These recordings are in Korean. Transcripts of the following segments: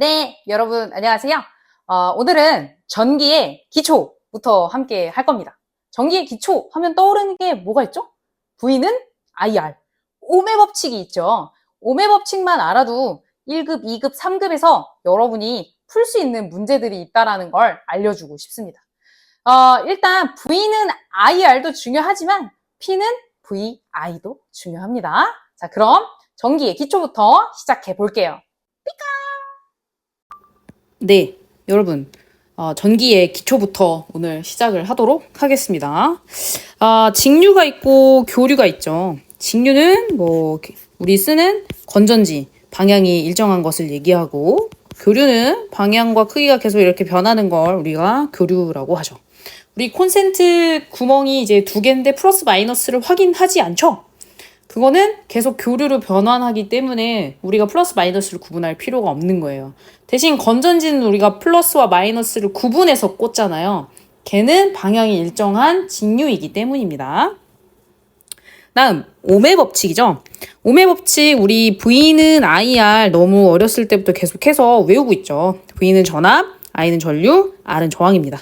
네, 여러분 안녕하세요. 오늘은 전기의 기초부터 함께 할 겁니다. 전기의 기초 하면 떠오르는 게 뭐가 있죠? V는 IR, ohm의 법칙이 있죠. ohm의 법칙만 알아도 1급, 2급, 3급에서 여러분이 풀 수 있는 문제들이 있다는 걸 알려주고 싶습니다. 일단 V는 IR도 중요하지만 P는 VI도 중요합니다. 자, 그럼 전기의 기초부터 시작해 볼게요. 네, 여러분, 전기의 기초부터 오늘 시작을 하도록 하겠습니다. 직류가 있고 교류가 있죠. 직류는 우리 쓰는 건전지, 방향이 일정한 것을 얘기하고, 교류는 방향과 크기가 계속 이렇게 변하는 걸 우리가 교류라고 하죠. 우리 콘센트 구멍이 이제 2개인데 플러스 마이너스를 확인하지 않죠? 그거는 계속 교류로 변환하기 때문에 우리가 플러스 마이너스를 구분할 필요가 없는 거예요. 대신 건전지는 우리가 플러스와 마이너스를 구분해서 꽂잖아요. 걔는 방향이 일정한 직류이기 때문입니다. 다음 ohm의 법칙이죠. ohm의 법칙 우리 V는 IR 너무 어렸을 때부터 계속해서 외우고 있죠. V는 전압, I는 전류, R은 저항입니다.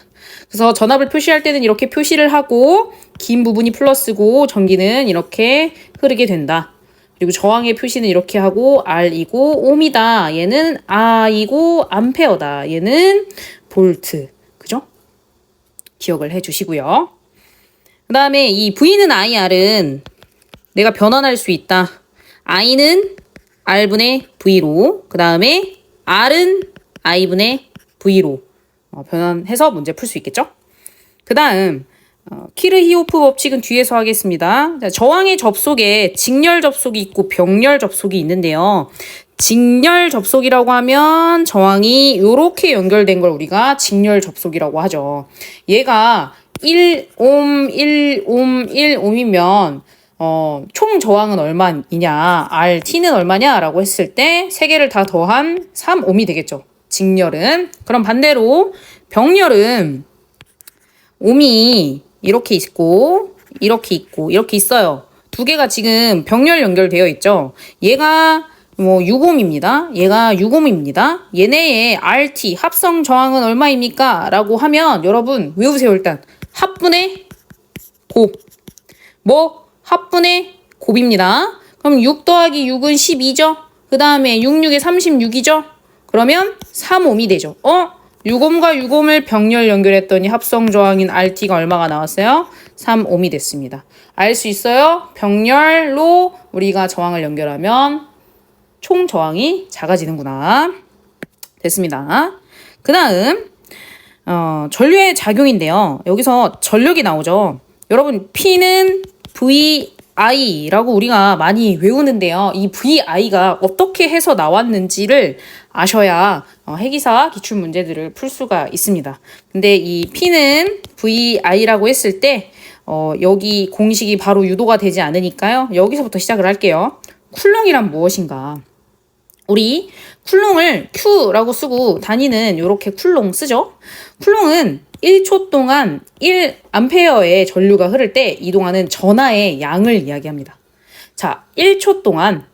그래서 전압을 표시할 때는 이렇게 표시를 하고 긴 부분이 플러스고 전기는 이렇게 흐르게 된다. 그리고 저항의 표시는 이렇게 하고 R이고 ohm이다. 얘는 I고 암페어다. 얘는 볼트. 그죠? 기억을 해주시고요. 그 다음에 이 V는 IR은 내가 변환할 수 있다. I는 R분의 V로, 그 다음에 R은 I분의 V로 변환해서 문제 풀 수 있겠죠? 그 다음 키르히오프 법칙은 뒤에서 하겠습니다. 자, 저항의 접속에 직렬 접속이 있고 병렬 접속이 있는데요. 직렬 접속이라고 하면 저항이 이렇게 연결된 걸 우리가 직렬 접속이라고 하죠. 얘가 1옴, 1옴, 1옴이면 총 저항은 얼마이냐, RT는 얼마냐 라고 했을 때 3개를 다 더한 3옴이 되겠죠. 직렬은. 그럼 반대로 병렬은 옴이 이렇게 있고 이렇게 있고 이렇게 있어요. 2개가 지금 병렬 연결되어 있죠. 얘가 6옴입니다. 얘가 6옴입니다. 얘네의 RT 합성 저항은 얼마입니까? 라고 하면 여러분 외우세요. 일단 합분의 곱. 합분의 곱입니다. 그럼 6 더하기 6은 12죠. 그 다음에 6, 6에 36이죠. 그러면 3옴이 되죠. 6옴과 6옴을 병렬 연결했더니 합성 저항인 RT가 얼마가 나왔어요? 3옴이 됐습니다. 알 수 있어요? 병렬로 우리가 저항을 연결하면 총 저항이 작아지는구나. 됐습니다. 그 다음 전류의 작용인데요. 여기서 전력이 나오죠. 여러분 P는 VI라고 우리가 많이 외우는데요. 이 VI가 어떻게 해서 나왔는지를 아셔야 해기사 기출문제들을 풀 수가 있습니다. 근데 이 P는 VI라고 했을 때 여기 공식이 바로 유도가 되지 않으니까요. 여기서부터 시작을 할게요. 쿨롱이란 무엇인가? 우리 쿨롱을 Q라고 쓰고 단위는 이렇게 쿨롱 쓰죠. 쿨롱은 1초 동안 1암페어의 전류가 흐를 때 이동하는 전하의 양을 이야기합니다. 자, 1초 동안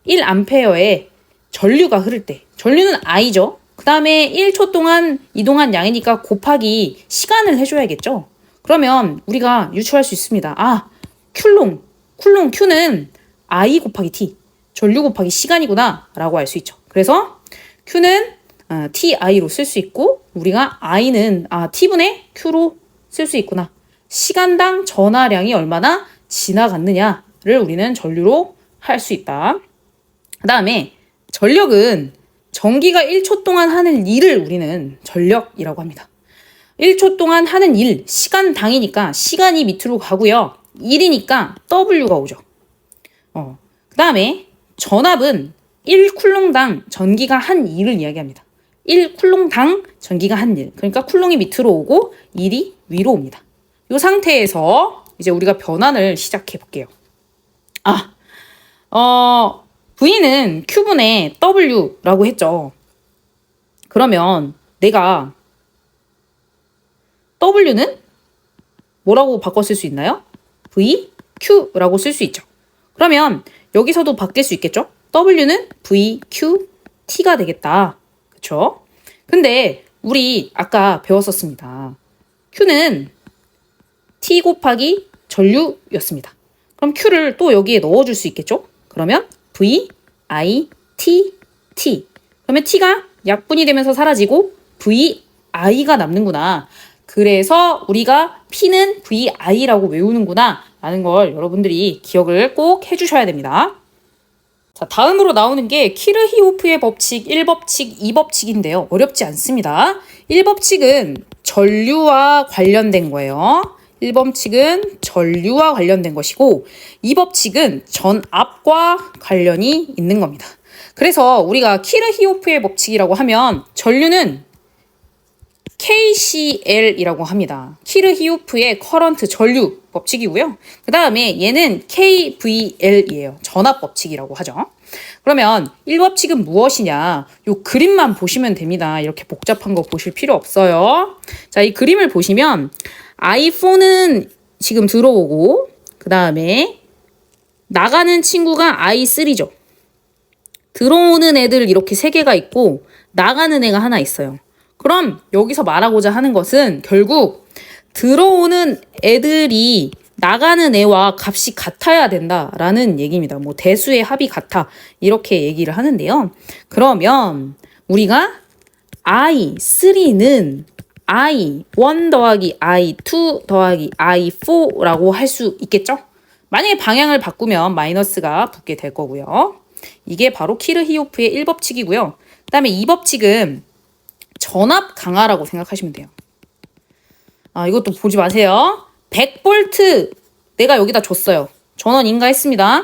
1암페어의 전류가 흐를 때 전류는 I죠. 그 다음에 1초 동안 이동한 양이니까 곱하기 시간을 해줘야겠죠. 그러면 우리가 유추할 수 있습니다. 쿨롱 Q는 I 곱하기 T, 전류 곱하기 시간이구나 라고 알 수 있죠. 그래서 Q는 TI로 쓸 수 있고 우리가 I는 T분의 Q로 쓸 수 있구나. 시간당 전하량이 얼마나 지나갔느냐를 우리는 전류로 할 수 있다. 그 다음에 전력은 전기가 1초 동안 하는 일을 우리는 전력이라고 합니다. 1초 동안 하는 일, 시간당이니까 시간이 밑으로 가고요. 1이니까 W가 오죠. 그 다음에 전압은 1쿨롱당 전기가 한 일을 이야기합니다. 1쿨롱당 전기가 한 일. 그러니까 쿨롱이 밑으로 오고 1이 위로 옵니다. 이 상태에서 이제 우리가 변환을 시작해 볼게요. V는 Q분의 W라고 했죠. 그러면 내가 W는 뭐라고 바꿔 쓸 수 있나요? V, Q라고 쓸 수 있죠. 그러면 여기서도 바뀔 수 있겠죠? W는 V, Q, T가 되겠다. 그쵸? 근데 우리 아까 배웠었습니다. Q는 T 곱하기 전류였습니다. 그럼 Q를 또 여기에 넣어줄 수 있겠죠? 그러면 V, I, T, T. 그러면 T가 약분이 되면서 사라지고 V, I가 남는구나. 그래서 우리가 P는 VI라고 외우는구나 라는 걸 여러분들이 기억을 꼭 해주셔야 됩니다. 자, 다음으로 나오는 게 키르히오프의 법칙 1법칙, 2법칙인데요. 어렵지 않습니다. 1법칙은 전류와 관련된 거예요. 1법칙은 전류와 관련된 것이고 2법칙은 전압과 관련이 있는 겁니다. 그래서 우리가 키르히오프의 법칙이라고 하면 전류는 KCL이라고 합니다. 키르히오프의 커런트 전류 법칙이고요. 그 다음에 얘는 KVL이에요. 전압 법칙이라고 하죠. 그러면 1법칙은 무엇이냐? 요 그림만 보시면 됩니다. 이렇게 복잡한 거 보실 필요 없어요. 자, 이 그림을 보시면 i4는 지금 들어오고 그 다음에 나가는 친구가 i3죠. 들어오는 애들 이렇게 3개가 있고 나가는 애가 하나 있어요. 그럼 여기서 말하고자 하는 것은 결국 들어오는 애들이 나가는 애와 값이 같아야 된다라는 얘기입니다. 뭐 대수의 합이 같아 이렇게 얘기를 하는데요. 그러면 우리가 i3는 i1 더하기 i2 더하기 i4라고 할 수 있겠죠? 만약에 방향을 바꾸면 마이너스가 붙게 될 거고요. 이게 바로 키르히오프의 1법칙이고요. 그 다음에 2법칙은 전압 강화라고 생각하시면 돼요. 아, 이것도 보지 마세요. 100V 내가 여기다 줬어요. 전원 인가했습니다.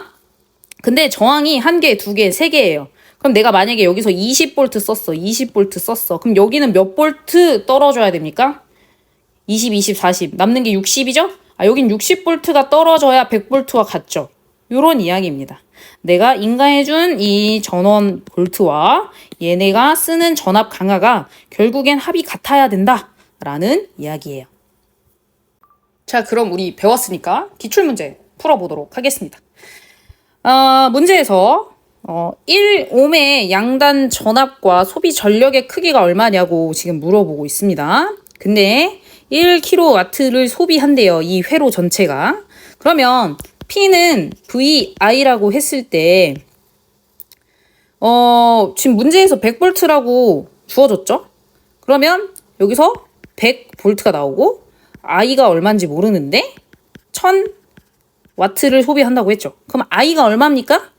근데 저항이 1개, 2개, 3개예요. 그럼 내가 만약에 여기서 20V 썼어. 20V 썼어. 그럼 여기는 몇 볼트 떨어져야 됩니까? 20, 20, 40. 남는 게 60이죠? 아, 여긴 60V가 떨어져야 100V와 같죠? 요런 이야기입니다. 내가 인가해준 이 전원 볼트와 얘네가 쓰는 전압 강화가 결국엔 합이 같아야 된다라는 이야기예요. 자, 그럼 우리 배웠으니까 기출문제 풀어보도록 하겠습니다. 문제에서 1옴의 양단 전압과 소비 전력의 크기가 얼마냐고 지금 물어보고 있습니다. 근데 1kW를 소비한대요. 이 회로 전체가. 그러면 P는 VI라고 했을 때 지금 문제에서 100V라고 주어졌죠? 그러면 여기서 100V가 나오고 I가 얼마인지 모르는데 1000W를 소비한다고 했죠. 그럼 I가 얼마입니까?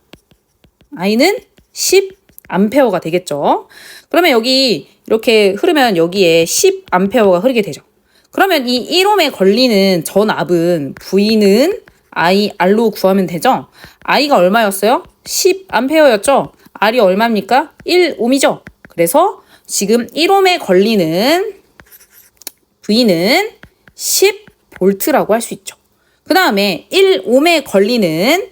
I는 10A가 되겠죠. 그러면 여기 이렇게 흐르면 여기에 10A가 흐르게 되죠. 그러면 이 1옴에 걸리는 전압은 V는 IR로 구하면 되죠. I가 얼마였어요? 10A였죠. R이 얼마입니까? 1옴이죠. 그래서 지금 1옴에 걸리는 V는 10V라고 할 수 있죠. 그 다음에 1옴에 걸리는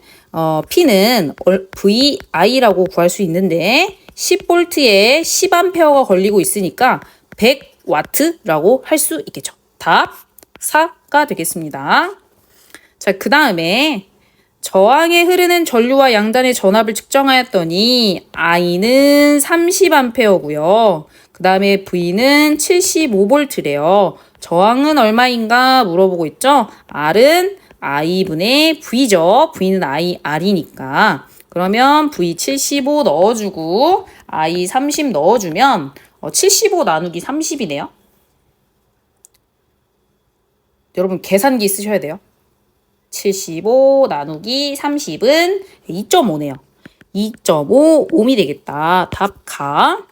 P는 VI라고 구할 수 있는데 10V에 10A가 걸리고 있으니까 100W라고 할 수 있겠죠. 답 4가 되겠습니다. 자, 그 다음에 저항에 흐르는 전류와 양단의 전압을 측정하였더니 I는 30A고요. 그 다음에 V는 75V래요. 저항은 얼마인가 물어보고 있죠. R은 I분의 V죠. V는 IR이니까. 그러면 V 75 넣어주고 I 30 넣어주면 75 나누기 30이네요. 여러분 계산기 쓰셔야 돼요. 75 나누기 30은 2.5네요. 2.5옴이 되겠다. 답 가.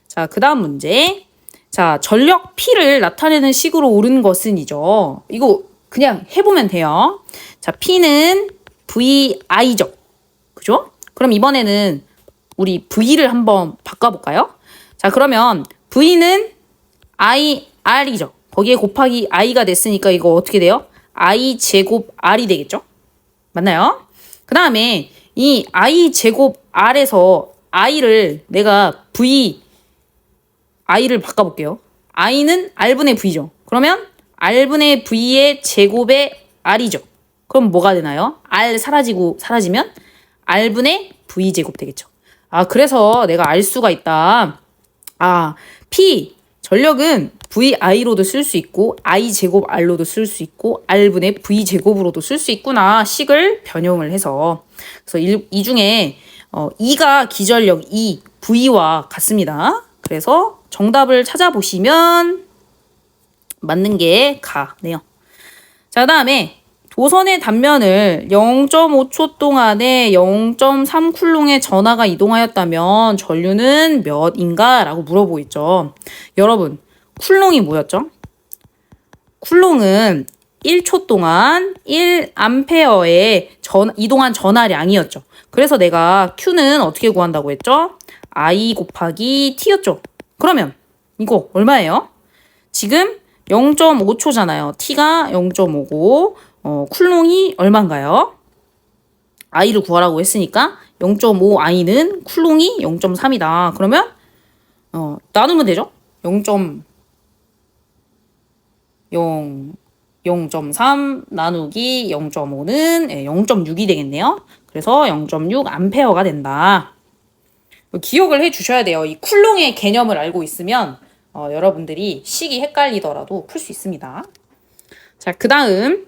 자, 그 다음 문제. 자, 전력 P를 나타내는 식으로 옳은 것은이죠. 이거 그냥 해보면 돼요. 자, P는 VI죠. 그죠? 그럼 이번에는 우리 V를 한번 바꿔볼까요? 자, 그러면 V는 IR이죠. 거기에 곱하기 I가 됐으니까 이거 어떻게 돼요? I 제곱 R이 되겠죠? 맞나요? 그 다음에 이 I 제곱 R에서 I를 내가 I를 바꿔볼게요. I는 R분의 V죠. 그러면 R분의 V의 제곱의 R이죠. 그럼 뭐가 되나요? R 사라지면 R분의 V 제곱 되겠죠. 아, 그래서 내가 알 수가 있다. P 전력은 VI로도 쓸 수 있고 I 제곱 R로도 쓸 수 있고 R분의 V 제곱으로도 쓸 수 있구나 식을 변형을 해서 그래서 이 중에 E가 기전력 E, V와 같습니다. 그래서 정답을 찾아보시면 맞는 게 가네요. 자, 그다음에 도선의 단면을 0.5초 동안에 0.3쿨롱의 전하가 이동하였다면 전류는 몇인가? 라고 물어보고 있죠. 여러분, 쿨롱이 뭐였죠? 쿨롱은 1초 동안 1암페어의 이동한 전하량이었죠. 그래서 내가 Q는 어떻게 구한다고 했죠? I 곱하기 T였죠. 그러면 이거 얼마예요? 지금 0.5초잖아요. T가 0.5고 쿨롱이 얼마인가요? I를 구하라고 했으니까 0.5I는 쿨롱이 0.3이다. 그러면 나누면 되죠? 0.3 나누기 0.5는 0.6이 되겠네요. 그래서 0.6 암페어가 된다. 기억을 해 주셔야 돼요. 이 쿨롱의 개념을 알고 있으면 여러분들이 식이 헷갈리더라도 풀 수 있습니다. 자, 그 다음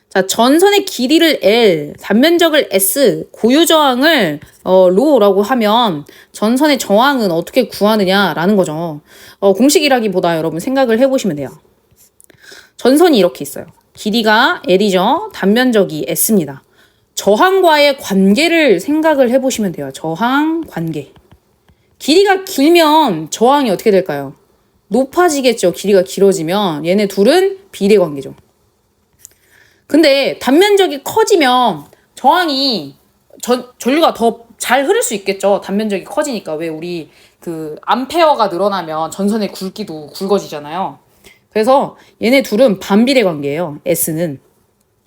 자, 전선의 길이를 L, 단면적을 S, 고유 저항을 로라고 하면 전선의 저항은 어떻게 구하느냐라는 거죠. 공식이라기보다 여러분 생각을 해보시면 돼요. 전선이 이렇게 있어요. 길이가 L이죠. 단면적이 S입니다. 저항과의 관계를 생각을 해보시면 돼요. 저항 관계. 길이가 길면 저항이 어떻게 될까요? 높아지겠죠. 길이가 길어지면 얘네 둘은 비례 관계죠. 근데 단면적이 커지면 저항이 전류가 더 잘 흐를 수 있겠죠. 단면적이 커지니까. 왜 우리 그 암페어가 늘어나면 전선의 굵기도 굵어지잖아요. 그래서 얘네 둘은 반비례 관계예요. S는.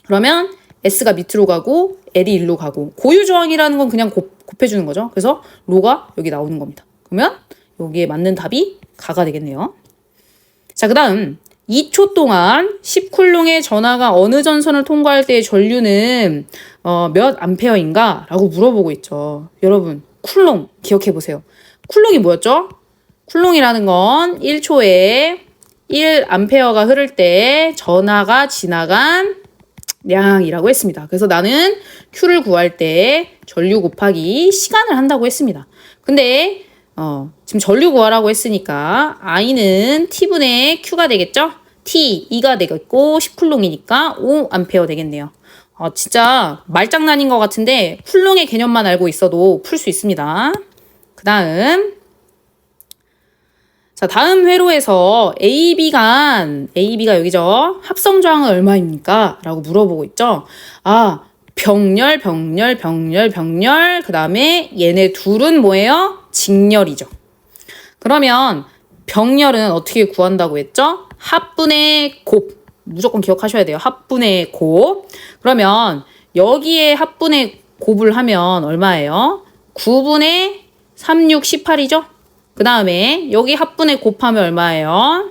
그러면 S가 밑으로 가고 L이 일로 가고 고유 저항이라는 건 그냥 곱해주는 거죠. 그래서 로가 여기 나오는 겁니다. 그러면 여기에 맞는 답이 가가 되겠네요. 자, 그 다음 2초 동안 10쿨롱의 전하가 어느 전선을 통과할 때의 전류는 몇 암페어인가? 라고 물어보고 있죠. 여러분, 쿨롱 기억해 보세요. 쿨롱이 뭐였죠? 쿨롱이라는 건 1초에 1암페어가 흐를 때 전하가 지나간 량이라고 했습니다. 그래서 나는 Q를 구할 때 전류 곱하기 시간을 한다고 했습니다. 근데 지금 전류 구하라고 했으니까 I는 T분의 Q가 되겠죠? T, 2가 되겠고 10쿨롱이니까 5A 되겠네요. 진짜 말장난인 것 같은데 쿨롱의 개념만 알고 있어도 풀 수 있습니다. 그 다음 자, 다음 회로에서 AB가 여기죠. 합성 저항은 얼마입니까? 라고 물어보고 있죠. 병렬, 그 다음에 얘네 둘은 뭐예요? 직렬이죠. 그러면 병렬은 어떻게 구한다고 했죠? 합분의 곱. 무조건 기억하셔야 돼요. 합분의 곱. 그러면 여기에 합분의 곱을 하면 얼마예요? 9분의 36, 18이죠? 그 다음에 여기 합분의 곱하면 얼마예요?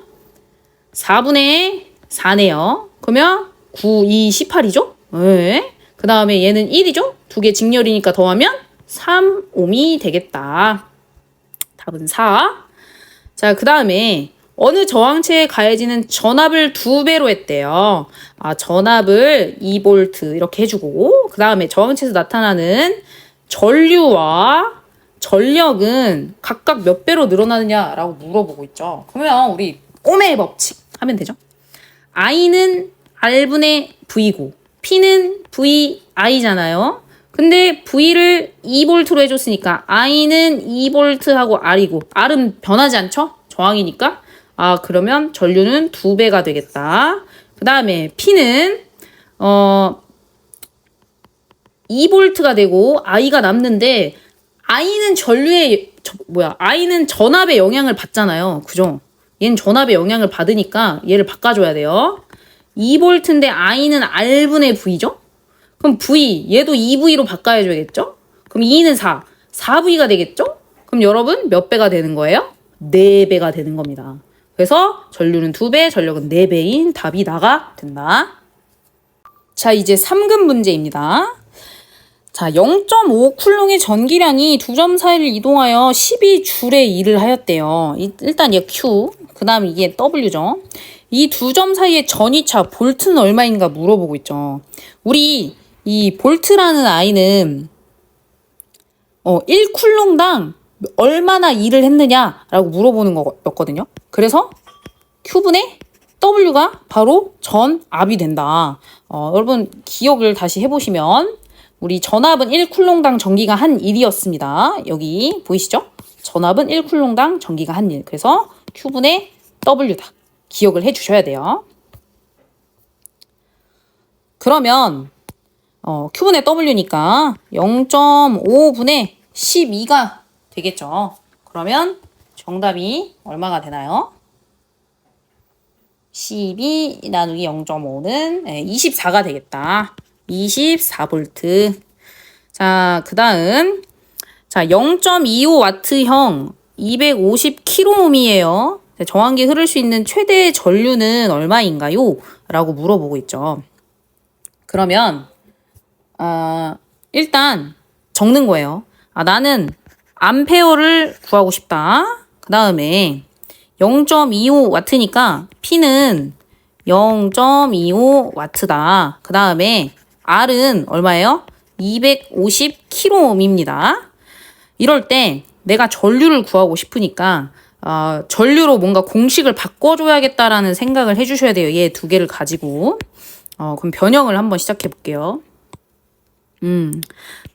4분의 4네요. 그러면 9, 2, 18이죠? 네. 그 다음에 얘는 1이죠? 두 개 직렬이니까 더하면 3옴이 되겠다. 답은 4. 자, 그 다음에 어느 저항체에 가해지는 전압을 2배로 했대요. 전압을 2V 이렇게 해주고 그 다음에 저항체에서 나타나는 전류와 전력은 각각 몇 배로 늘어나느냐라고 물어보고 있죠. 그러면 우리 오메의 법칙 하면 되죠. I는 R분의 V고 P는 VI잖아요. 근데 V를 2V로 해줬으니까 I는 2V하고 R이고 R은 변하지 않죠? 저항이니까. 그러면 전류는 2배가 되겠다. 그 다음에 P는 2V가 되고 I가 남는데 I는 I는 전압의 영향을 받잖아요. 그죠? 얘는 전압의 영향을 받으니까 얘를 바꿔줘야 돼요. 2V인데 I는 R분의 V죠? 그럼 V, 얘도 2V로 바꿔줘야겠죠? 그럼 2는 4, 4V가 되겠죠? 그럼 여러분 몇 배가 되는 거예요? 4배가 되는 겁니다. 그래서 전류는 2배, 전력은 4배인 답이 나가 된다. 자, 이제 3급 문제입니다. 자, 0.5 쿨롱의 전기량이 두 점 사이를 이동하여 12줄의 일을 하였대요. 일단 얘 Q, 그 다음 이게 W죠. 이 두 점 사이의 전위차 볼트는 얼마인가 물어보고 있죠. 우리 이 볼트라는 아이는 1쿨롱당 얼마나 일을 했느냐라고 물어보는 거였거든요. 그래서 Q분의 W가 바로 전압이 된다. 여러분 기억을 다시 해보시면 우리 전압은 1쿨롱당 전기가 한 1이었습니다. 여기 보이시죠? 전압은 1쿨롱당 전기가 한 1. 그래서 Q분의 W다. 기억을 해주셔야 돼요. 그러면 Q분의 W니까 0.5분의 12가 되겠죠. 그러면 정답이 얼마가 되나요? 12 나누기 0.5는 24가 되겠다. 24V. 자, 그 다음. 자, 0.25W형 250kΩ이에요. 저항기 흐를 수 있는 최대 전류는 얼마인가요? 라고 물어보고 있죠. 그러면, 일단 적는 거예요. 나는 암페어를 구하고 싶다. 그 다음에 0.25W니까 P는 0.25W다. 그 다음에 R은 얼마예요? 250kΩ입니다. 이럴 때 내가 전류를 구하고 싶으니까 전류로 뭔가 공식을 바꿔줘야겠다라는 생각을 해주셔야 돼요. 얘 두 개를 가지고. 그럼 변형을 한번 시작해 볼게요.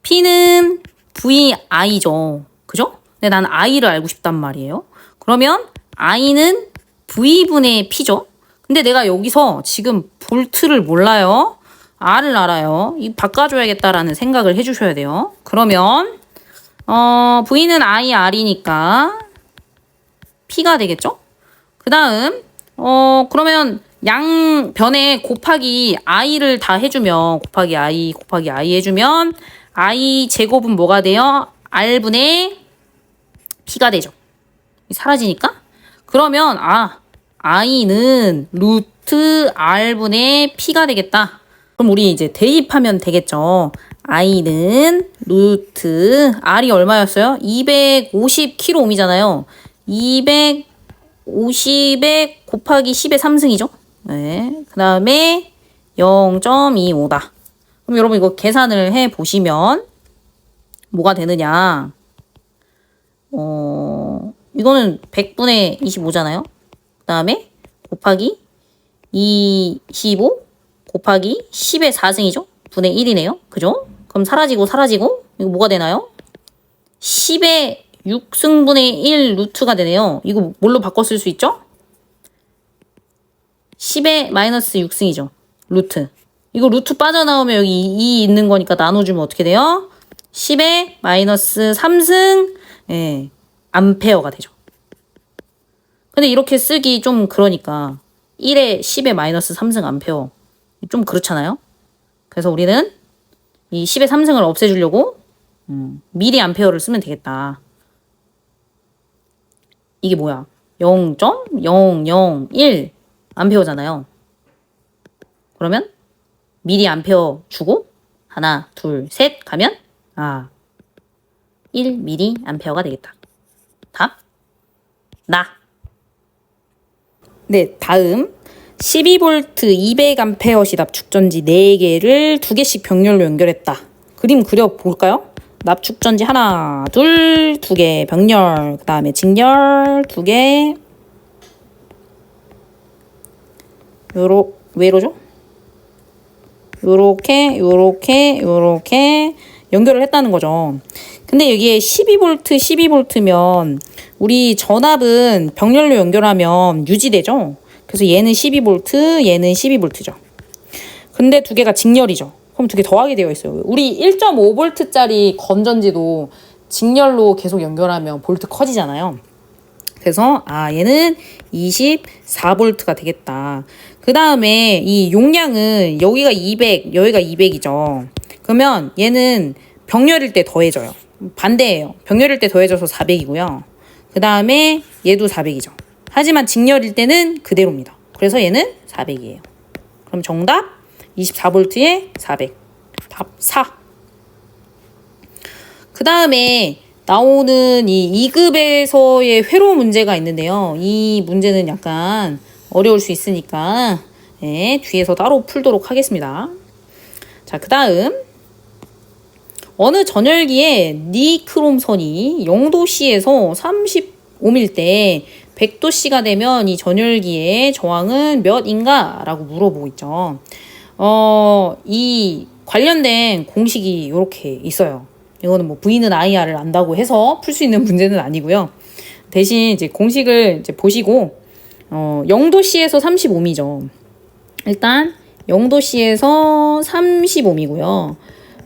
P는 VI죠. 그죠? 근데 난 I를 알고 싶단 말이에요. 그러면 I는 V분의 P죠. 근데 내가 여기서 지금 볼트를 몰라요. R을 알아요. 이 바꿔줘야겠다라는 생각을 해주셔야 돼요. 그러면 V는 I, R이니까 P가 되겠죠? 그 다음 그러면 양변에 곱하기 I를 다 해주면 곱하기 I 해주면 I 제곱은 뭐가 돼요? R분의 P가 되죠. 사라지니까? 그러면 I는 루트 R분의 P가 되겠다. 그럼 우리 이제 대입하면 되겠죠. I는 루트 R이 얼마였어요? 250kΩ이잖아요. 250에 곱하기 10의 3승이죠. 네. 그 다음에 0.25다. 그럼 여러분 이거 계산을 해 보시면 뭐가 되느냐. 이거는 100분의 25잖아요. 그 다음에 곱하기 25 곱하기 10의 4승이죠. 분의 1이네요. 그죠? 그럼 사라지고 이거 뭐가 되나요? 10의 6승분의 1 루트가 되네요. 이거 뭘로 바꿔 쓸 수 있죠? 10의 마이너스 6승이죠. 루트. 이거 루트 빠져나오면 여기 2 있는 거니까 나눠주면 어떻게 돼요? 10의 마이너스 3승 암페어가 되죠. 근데 이렇게 쓰기 좀 그러니까 1에 10의 마이너스 3승 암페어 좀 그렇잖아요. 그래서 우리는 이 10의 3승을 없애주려고 미리 암페어를 쓰면 되겠다. 이게 뭐야? 0.001 암페어잖아요. 그러면 미리 암페어 주고 하나, 둘, 셋 가면 1 미리 암페어가 되겠다. 답? 나. 네, 다음 12V 200A 납축전지 4개를 2개씩 병렬로 연결했다. 그림 그려볼까요? 납축전지 하나, 둘, 2개 병렬, 그 다음에 직렬 2개. 왜 이러죠? 요렇게 연결을 했다는 거죠. 근데 여기에 12V면 우리 전압은 병렬로 연결하면 유지되죠. 그래서 얘는 12V, 얘는 12V죠. 근데 두 개가 직렬이죠. 그럼 두 개 더하게 되어 있어요. 우리 1.5V짜리 건전지도 직렬로 계속 연결하면 볼트 커지잖아요. 그래서 얘는 24V가 되겠다. 그 다음에 이 용량은 여기가 200, 여기가 200이죠. 그러면 얘는 병렬일 때 더해져요. 반대예요. 병렬일 때 더해져서 400이고요. 그 다음에 얘도 400이죠. 하지만 직렬일 때는 그대로입니다. 그래서 얘는 400이에요. 그럼 정답 24V에 400. 답 4. 그 다음에 나오는 이 2급에서의 회로 문제가 있는데요. 이 문제는 약간 어려울 수 있으니까 네, 뒤에서 따로 풀도록 하겠습니다. 자, 그 다음 어느 전열기에 니크롬선이 0도씨에서 35밀 때 100도씨가 되면 이 전열기의 저항은 몇인가? 라고 물어보고 있죠. 이 관련된 공식이 이렇게 있어요. 이거는 뭐 V는 IR을 안다고 해서 풀 수 있는 문제는 아니고요. 대신 이제 공식을 이제 보시고 0도씨에서 35미죠. 일단 0도씨에서 35미고요.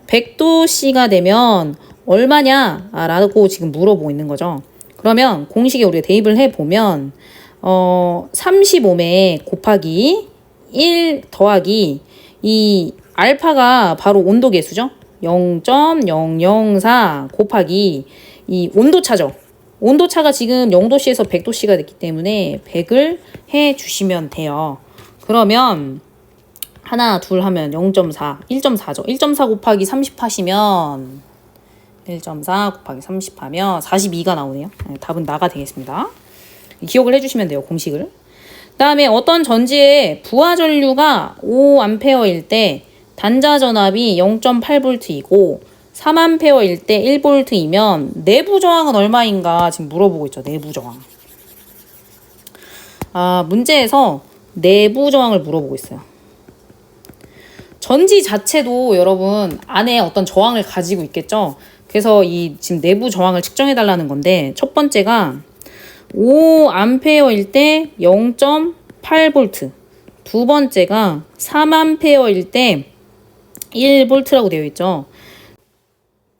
100도씨가 되면 얼마냐? 라고 지금 물어보고 있는 거죠. 그러면 공식에 우리가 대입을 해보면 35매 곱하기 1 더하기 이 알파가 바로 온도계수죠. 0.004 곱하기 이 온도차죠. 온도차가 지금 0도씨에서 100도씨가 됐기 때문에 100을 해주시면 돼요. 그러면 하나, 둘 하면 0.4, 1.4죠. 1.4 곱하기 30 하시면 1.4 곱하기 30 하면 42가 나오네요. 네, 답은 나가 되겠습니다. 기억을 해주시면 돼요. 공식을. 그 다음에 어떤 전지의 부하 전류가 5A일 때 단자 전압이 0.8V이고 3A일 때 1V이면 내부 저항은 얼마인가 지금 물어보고 있죠. 내부 저항. 문제에서 내부 저항을 물어보고 있어요. 전지 자체도 여러분 안에 어떤 저항을 가지고 있겠죠. 그래서 이 지금 내부 저항을 측정해 달라는 건데 첫 번째가 5A일 때 0.8V, 두 번째가 3A일 때 1V라고 되어 있죠.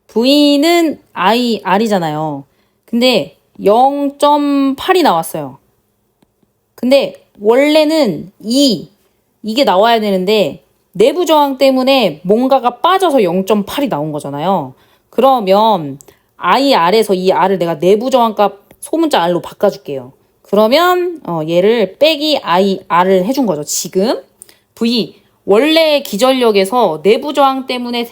V는 IR이잖아요. 근데 0.8이 나왔어요. 근데 원래는 이게 나와야 되는데 내부 저항 때문에 뭔가가 빠져서 0.8이 나온 거잖아요. 그러면 IR에서 이 R을 내가 내부 저항값 소문자 R로 바꿔줄게요. 그러면 얘를 빼기 IR을 해준 거죠. 지금 V 원래 기전력에서 내부 저항 때문에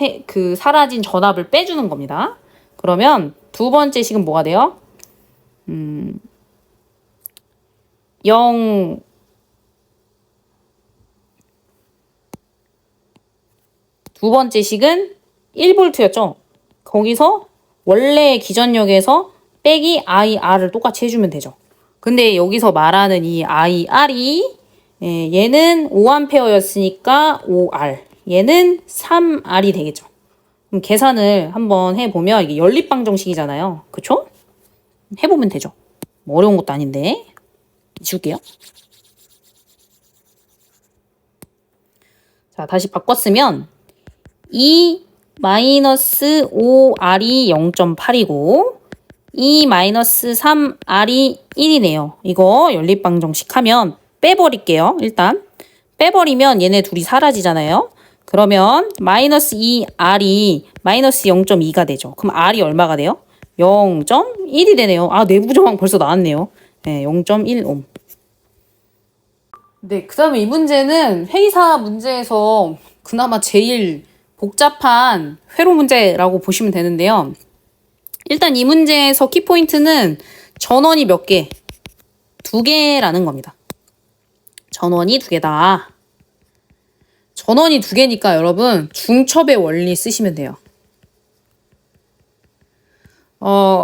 사라진 전압을 빼주는 겁니다. 그러면 두 번째 식은 뭐가 돼요? 0 두 번째 식은 1V였죠. 거기서 원래 기전력에서 빼기 IR을 똑같이 해주면 되죠. 근데 여기서 말하는 이 IR이 얘는 5A였으니까 5R, 얘는 3R이 되겠죠. 그럼 계산을 한번 해보면 이게 연립방정식이잖아요. 그쵸? 해보면 되죠. 뭐 어려운 것도 아닌데. 지울게요. 자, 다시 바꿨으면 2 마이너스 5R이 0.8이고 2 마이너스 3R이 1이네요. 이거 연립방정식 하면 빼버릴게요. 일단 빼버리면 얘네 둘이 사라지잖아요. 그러면 마이너스 2R이 마이너스 0.2가 되죠. 그럼 R이 얼마가 돼요? 0.1이 되네요. 내부 저항 벌써 나왔네요. 네, 0.1옴. 네, 그 다음에 이 문제는 회의사 문제에서 그나마 제일 복잡한 회로 문제라고 보시면 되는데요. 일단 이 문제에서 키포인트는 전원이 몇 개? 2개라는 겁니다. 전원이 2개다. 전원이 2개니까 여러분 중첩의 원리 쓰시면 돼요.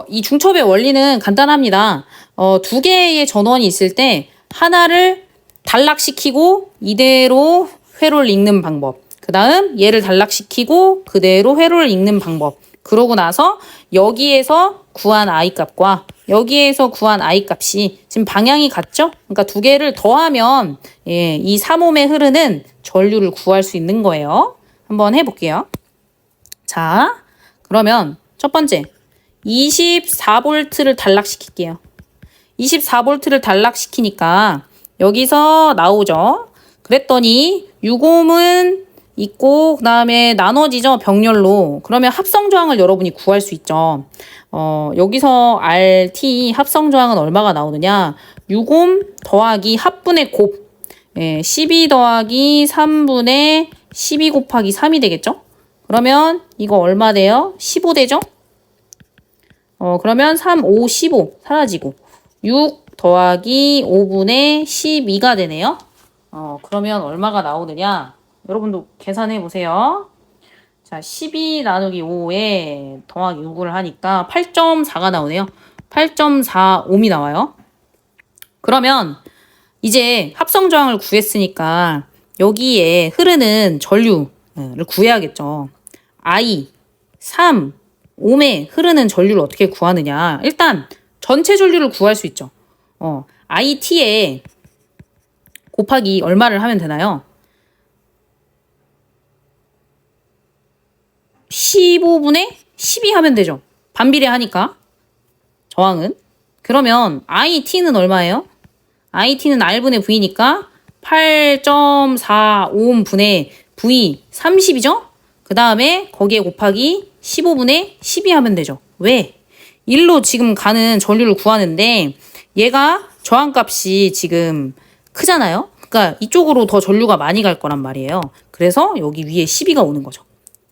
이 중첩의 원리는 간단합니다. 2개의 전원이 있을 때 하나를 단락시키고 이대로 회로를 읽는 방법. 그 다음 얘를 단락시키고 그대로 회로를 읽는 방법. 그러고 나서 여기에서 구한 I값과 여기에서 구한 I값이 지금 방향이 같죠? 그러니까 2개를 더하면 이 3옴에 흐르는 전류를 구할 수 있는 거예요. 한번 해볼게요. 자, 그러면 첫 번째 24V를 단락시킬게요. 24V를 단락시키니까 여기서 나오죠. 그랬더니 6옴은 있고 그 다음에 나눠지죠. 병렬로. 그러면 합성저항을 여러분이 구할 수 있죠. 여기서 RT 합성저항은 얼마가 나오느냐. 6옴 더하기 합분의 곱 12 더하기 3분의 12 곱하기 3이 되겠죠. 그러면 이거 얼마 돼요? 15 되죠. 그러면 3, 5, 15 사라지고 6 더하기 5분의 12가 되네요. 그러면 얼마가 나오느냐? 여러분도 계산해 보세요. 자, 12 나누기 5에 더하기 6을 하니까 8.4가 나오네요. 8.45이 나와요. 그러면 이제 합성저항을 구했으니까 여기에 흐르는 전류를 구해야겠죠. I, 3, 5에 흐르는 전류를 어떻게 구하느냐. 일단 전체 전류를 구할 수 있죠. IT에 곱하기 얼마를 하면 되나요? 15분의 12 하면 되죠. 반비례하니까. 저항은. 그러면 IT는 얼마예요? IT는 R분의 V니까 8.45 분의 V 30이죠? 그 다음에 거기에 곱하기 15분의 12 하면 되죠. 왜? 1로 지금 가는 전류를 구하는데 얘가 저항값이 지금 크잖아요? 그러니까 이쪽으로 더 전류가 많이 갈 거란 말이에요. 그래서 여기 위에 12가 오는 거죠.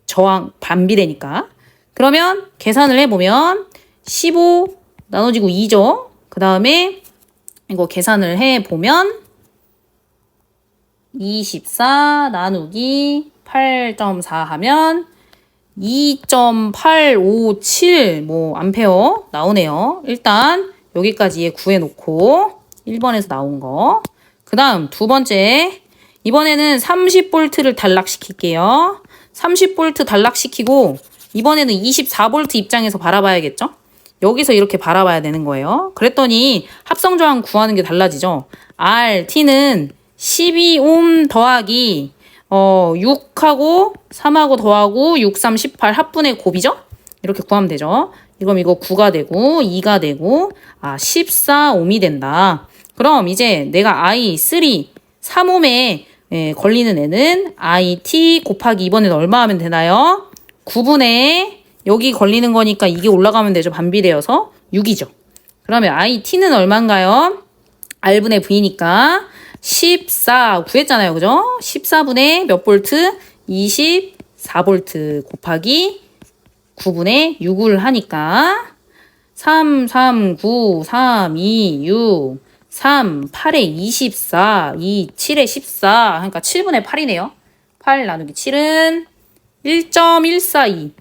저항 반비례니까. 그러면 계산을 해보면 15 나눠지고 2죠. 그 다음에 이거 계산을 해보면 24 나누기 8.4 하면 2.857 뭐 암페어 나오네요. 일단 여기까지 구해놓고 1번에서 나온 거. 그 다음 두 번째 이번에는 30V를 단락시킬게요. 30V 단락시키고 이번에는 24V 입장에서 바라봐야겠죠? 여기서 이렇게 바라봐야 되는 거예요. 그랬더니 합성저항 구하는 게 달라지죠. RT는 12옴 더하기 6하고 3하고 더하고 6, 3, 18 합분의 곱이죠? 이렇게 구하면 되죠. 그럼 이거 9가 되고 2가 되고 14옴이 된다. 그럼 이제 내가 I3, 3옴에 걸리는 애는 IT 곱하기 이번엔 얼마 하면 되나요? 9분의 여기 걸리는 거니까 이게 올라가면 되죠. 반비례여서 6이죠. 그러면 IT는 얼마인가요? R분의 V니까 14 구했잖아요. 그죠? 14분의 몇 볼트? 24볼트 곱하기 9분의 6을 하니까 3, 3, 9, 3, 2, 6, 3, 8에 24, 2, 7에 14 하니까 7분의 8이네요. 8 나누기 7은 1.142,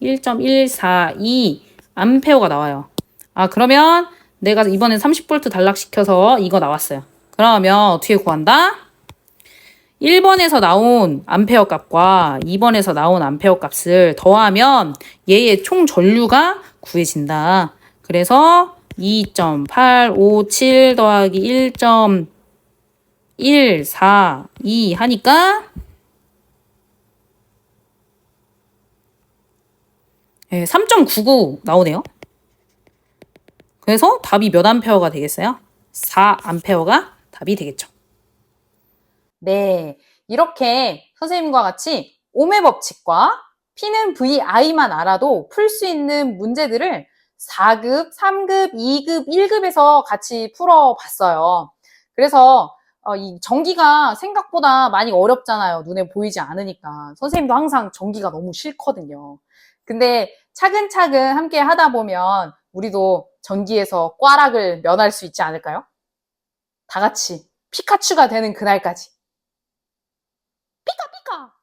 1.142 암페어가 나와요. 그러면 내가 이번엔 30V 단락시켜서 이거 나왔어요. 그러면 어떻게 구한다? 1번에서 나온 암페어 값과 2번에서 나온 암페어 값을 더하면 얘의 총 전류가 구해진다. 그래서 2.857 더하기 1.142 하니까 3.99 나오네요. 그래서 답이 몇 암페어가 되겠어요? 4암페어가 답이 되겠죠. 네, 이렇게 선생님과 같이 옴의 법칙과 P는 VI만 알아도 풀 수 있는 문제들을 4급, 3급, 2급, 1급에서 같이 풀어봤어요. 그래서 이 전기가 생각보다 많이 어렵잖아요. 눈에 보이지 않으니까. 선생님도 항상 전기가 너무 싫거든요. 근데 차근차근 함께 하다 보면 우리도 전기에서 꽈락을 면할 수 있지 않을까요? 다 같이 피카츄가 되는 그날까지. 피카피카!